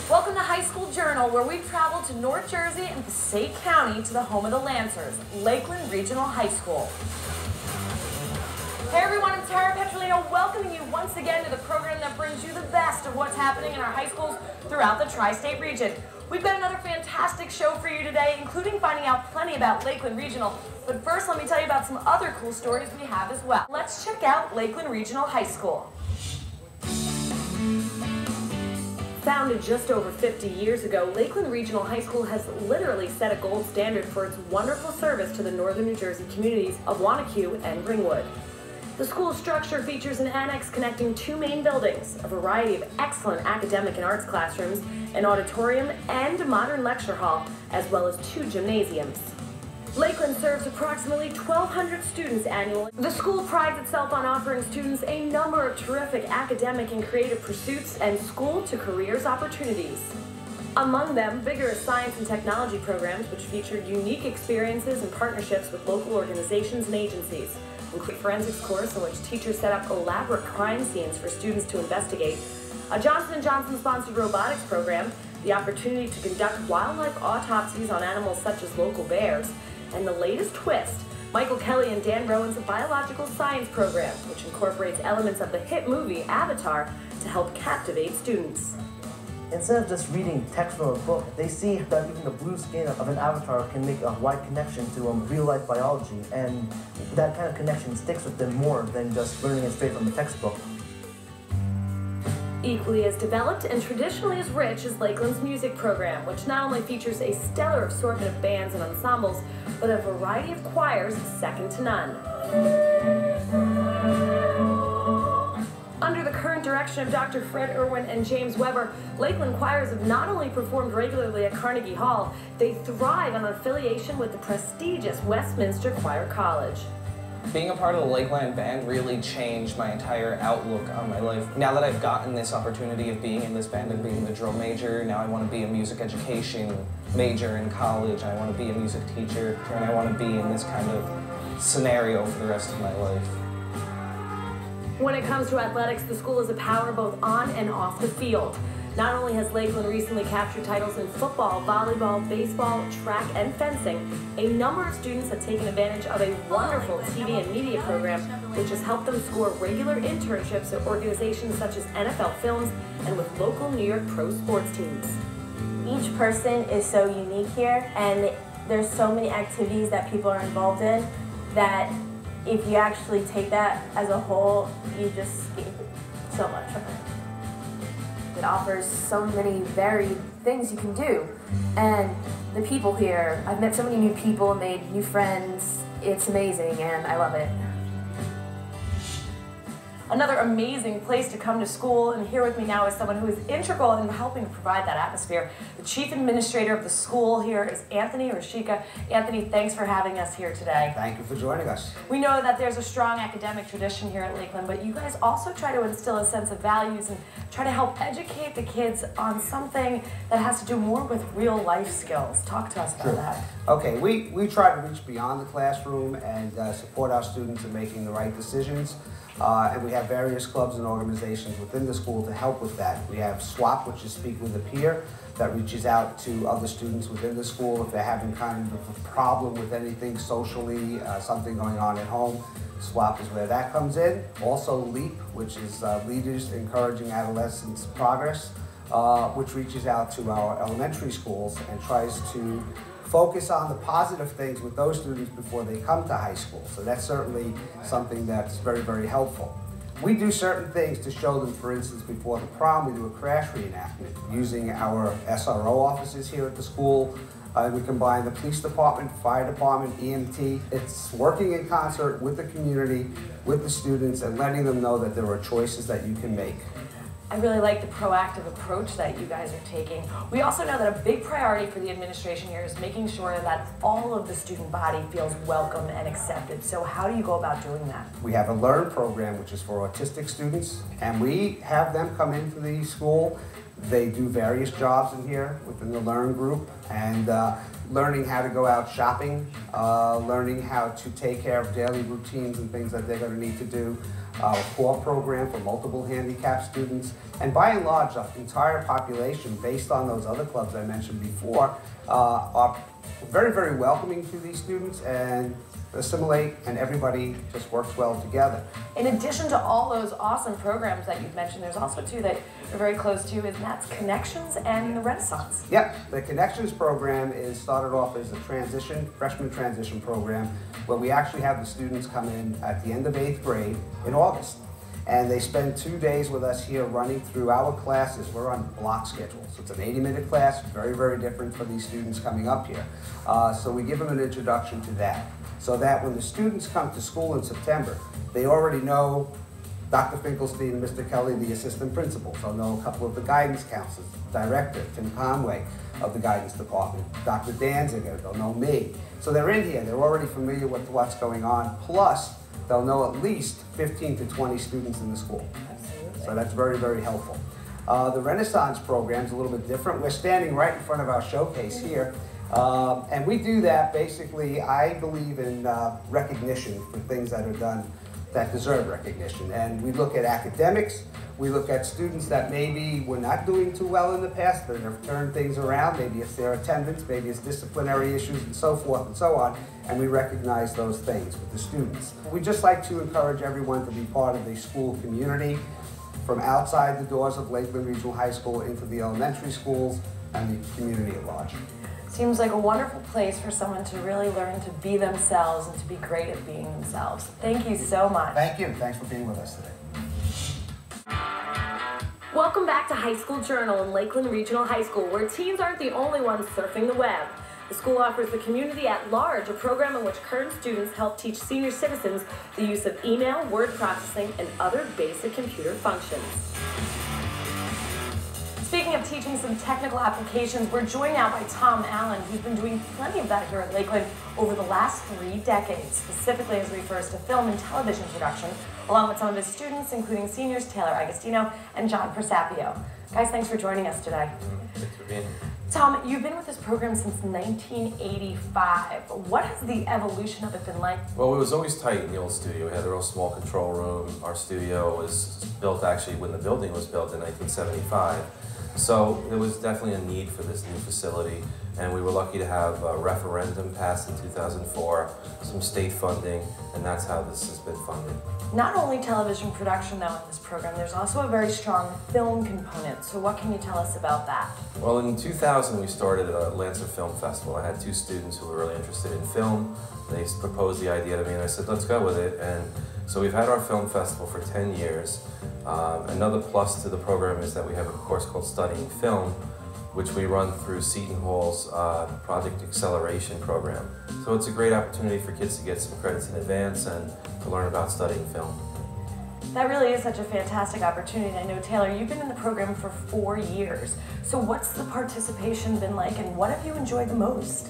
Welcome to High School Journal, where we travel to North Jersey and Passaic County to the home of the Lancers, Lakeland Regional High School. Hey everyone, I'm Tara Petrolino, welcoming you once again to the program that brings you the best of what's happening in our high schools throughout the tri-state region. We've got another fantastic show for you today, including finding out plenty about Lakeland Regional. But first, let me tell you about some other cool stories we have as well. Let's check out Lakeland Regional High School. Founded just over 50 years ago, Lakeland Regional High School has literally set a gold standard for its wonderful service to the northern New Jersey communities of Wanacue and Ringwood. The school's structure features an annex connecting two main buildings, a variety of excellent academic and arts classrooms, an auditorium, and a modern lecture hall, as well as two gymnasiums. Lakeland serves approximately 1,200 students annually. The school prides itself on offering students a number of terrific academic and creative pursuits and school-to-careers opportunities. Among them, vigorous science and technology programs, which feature unique experiences and partnerships with local organizations and agencies, including a forensics course in which teachers set up elaborate crime scenes for students to investigate, a Johnson & Johnson-sponsored robotics program, the opportunity to conduct wildlife autopsies on animals such as local bears, and the latest twist, Michael Kelly and Dan Rowan's biological science program, which incorporates elements of the hit movie Avatar to help captivate students. Instead of just reading text from a book, they see that even the blue skin of an avatar can make a wide connection to real-life biology, and that kind of connection sticks with them more than just learning it straight from the textbook. Equally as developed and traditionally as rich is Lakeland's music program, which not only features a stellar assortment of bands and ensembles, but a variety of choirs second to none. Under the current direction of Dr. Fred Irwin and James Weber, Lakeland choirs have not only performed regularly at Carnegie Hall, they thrive on affiliation with the prestigious Westminster Choir College. Being a part of the Lakeland Band really changed my entire outlook on my life. Now that I've gotten this opportunity of being in this band and being the drum major, now I want to be a music education major in college, I want to be a music teacher, and I want to be in this kind of scenario for the rest of my life. When it comes to athletics, the school is a power both on and off the field. Not only has Lakeland recently captured titles in football, volleyball, baseball, track, and fencing, a number of students have taken advantage of a wonderful TV and media program which has helped them score regular internships at organizations such as NFL Films and with local New York pro sports teams. Each person is so unique here, and there's so many activities that people are involved in that if you actually take that as a whole, you just get so much from it. It offers so many varied things you can do. And the people here, I've met so many new people, made new friends. It's amazing and I love it. Another amazing place to come to school, and here with me now is someone who is integral in helping to provide that atmosphere. The Chief Administrator of the school here is Anthony Rashika. Anthony, thanks for having us here today. Thank you for joining us. We know that there's a strong academic tradition here at Lakeland, but you guys also try to instill a sense of values and try to help educate the kids on something that has to do more with real life skills. Talk to us about that. Okay, we try to reach beyond the classroom and support our students in making the right decisions. And we have various clubs and organizations within the school to help with that. We have SWAP, which is Speak with a Peer, that reaches out to other students within the school if they're having kind of a problem with anything socially, something going on at home. SWAP is where that comes in. Also LEAP, which is Leaders Encouraging Adolescents Progress, which reaches out to our elementary schools and tries to focus on the positive things with those students before they come to high school. So that's certainly something that's very, very helpful. We do certain things to show them, for instance, before the prom, we do a crash reenactment using our SRO offices here at the school. We combine the police department, fire department, EMT. It's working in concert with the community, with the students, and letting them know that there are choices that you can make. I really like the proactive approach that you guys are taking. We also know that a big priority for the administration here is making sure that all of the student body feels welcome and accepted. So how do you go about doing that? We have a LEARN program, which is for autistic students, and we have them come into the school. They do various jobs in here within the LEARN group, and learning how to go out shopping, learning how to take care of daily routines and things that they're going to need to do, a core program for multiple handicapped students, and by and large, the entire population, based on those other clubs I mentioned before, are very, very welcoming to these students and assimilate, and everybody just works well together. In addition to all those awesome programs that you've mentioned, there's also two that you're very close to, and that's Connections and the Renaissance. Yep, the Connections program is started off as a freshman transition program, where we actually have the students come in at the end of 8th grade in August. And they spend 2 days with us here running through our classes. We're on block schedule, so it's an 80-minute class, very, very different for these students coming up here. So we give them an introduction to that, so that when the students come to school in September, they already know Dr. Finkelstein and Mr. Kelly, the assistant principals. They'll know a couple of the guidance counselors, Director Tim Conway of the guidance department, Dr. Danziger, they'll know me. So they're in here, they're already familiar with what's going on, plus they'll know at least 15 to 20 students in the school. Absolutely. So that's very, very helpful. The Renaissance program is a little bit different. We're standing right in front of our showcase here. And we do that basically, I believe in recognition for things that are done that deserve recognition. And we look at academics, we look at students that maybe were not doing too well in the past, that have turned things around, maybe it's their attendance, maybe it's disciplinary issues and so forth and so on, and we recognize those things with the students. We just like to encourage everyone to be part of the school community, from outside the doors of Lakeland Regional High School into the elementary schools and the community at large. Seems like a wonderful place for someone to really learn to be themselves and to be great at being themselves. Thank you so much. Thank you. Thanks for being with us today. Welcome back to High School Journal in Lakeland Regional High School, where teens aren't the only ones surfing the web. The school offers the community at large a program in which current students help teach senior citizens the use of email, word processing, and other basic computer functions. Speaking of teaching some technical applications, we're joined now by Tom Allen, who's been doing plenty of that here at Lakeland over the last 3 decades, specifically as it refers to film and television production, along with some of his students, including seniors Taylor Agostino and John Persapio. Guys, thanks for joining us today. Thanks for being here. Tom, you've been with this program since 1985. What has the evolution of it been like? Well, it was always tight in the old studio. We had a real small control room. Our studio was built actually when the building was built in 1975. So there was definitely a need for this new facility, and we were lucky to have a referendum passed in 2004, some state funding, and that's how this has been funded. Not only television production, though, in this program, there's also a very strong film component. So what can you tell us about that? Well, in 2000, we started a Lancer Film Festival. I had 2 students who were really interested in film. They proposed the idea to me, and I said, let's go with it. And so we've had our film festival for 10 years. Another plus to the program is that we have a course called Studying Film, which we run through Seton Hall's Project Acceleration program. So it's a great opportunity for kids to get some credits in advance and to learn about studying film. That really is such a fantastic opportunity. I know, Taylor, you've been in the program for 4 years. So what's the participation been like, and what have you enjoyed the most?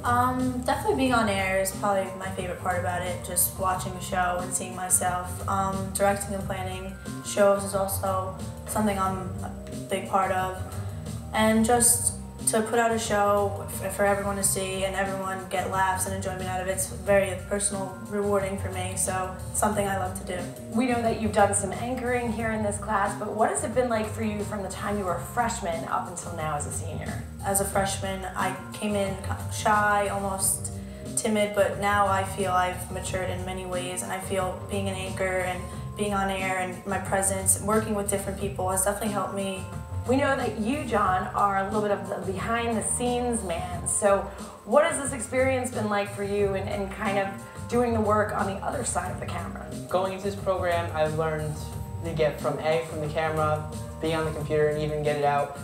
Definitely being on air is probably my favorite part about it, just watching the show and seeing myself. Directing and planning shows is also something I'm a big part of. And just to put out a show for everyone to see and everyone get laughs and enjoyment out of it, it's very personal, rewarding for me, so it's something I love to do. We know that you've done some anchoring here in this class, but what has it been like for you from the time you were a freshman up until now as a senior? As a freshman, I came in shy, almost timid, but now I feel I've matured in many ways, and I feel being an anchor and being on air and my presence, working with different people has definitely helped me. We know that you, John, are a little bit of the behind-the-scenes man. So what has this experience been like for you and kind of doing the work on the other side of the camera? Going into this program, I've learned to get from the camera, being on the computer, and even get it out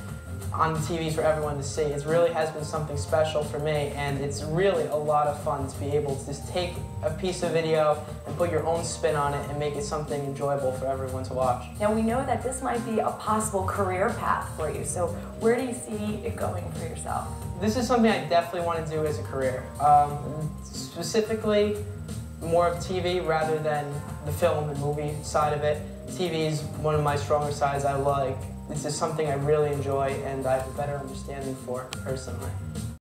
on the TVs for everyone to see. It really has been something special for me, and it's really a lot of fun to be able to just take a piece of video and put your own spin on it and make it something enjoyable for everyone to watch. Now, we know that this might be a possible career path for you, so where do you see it going for yourself? This is something I definitely want to do as a career. Specifically, more of TV rather than the film and movie side of it. TV is one of my stronger sides I like. This is something I really enjoy and I have a better understanding for personally.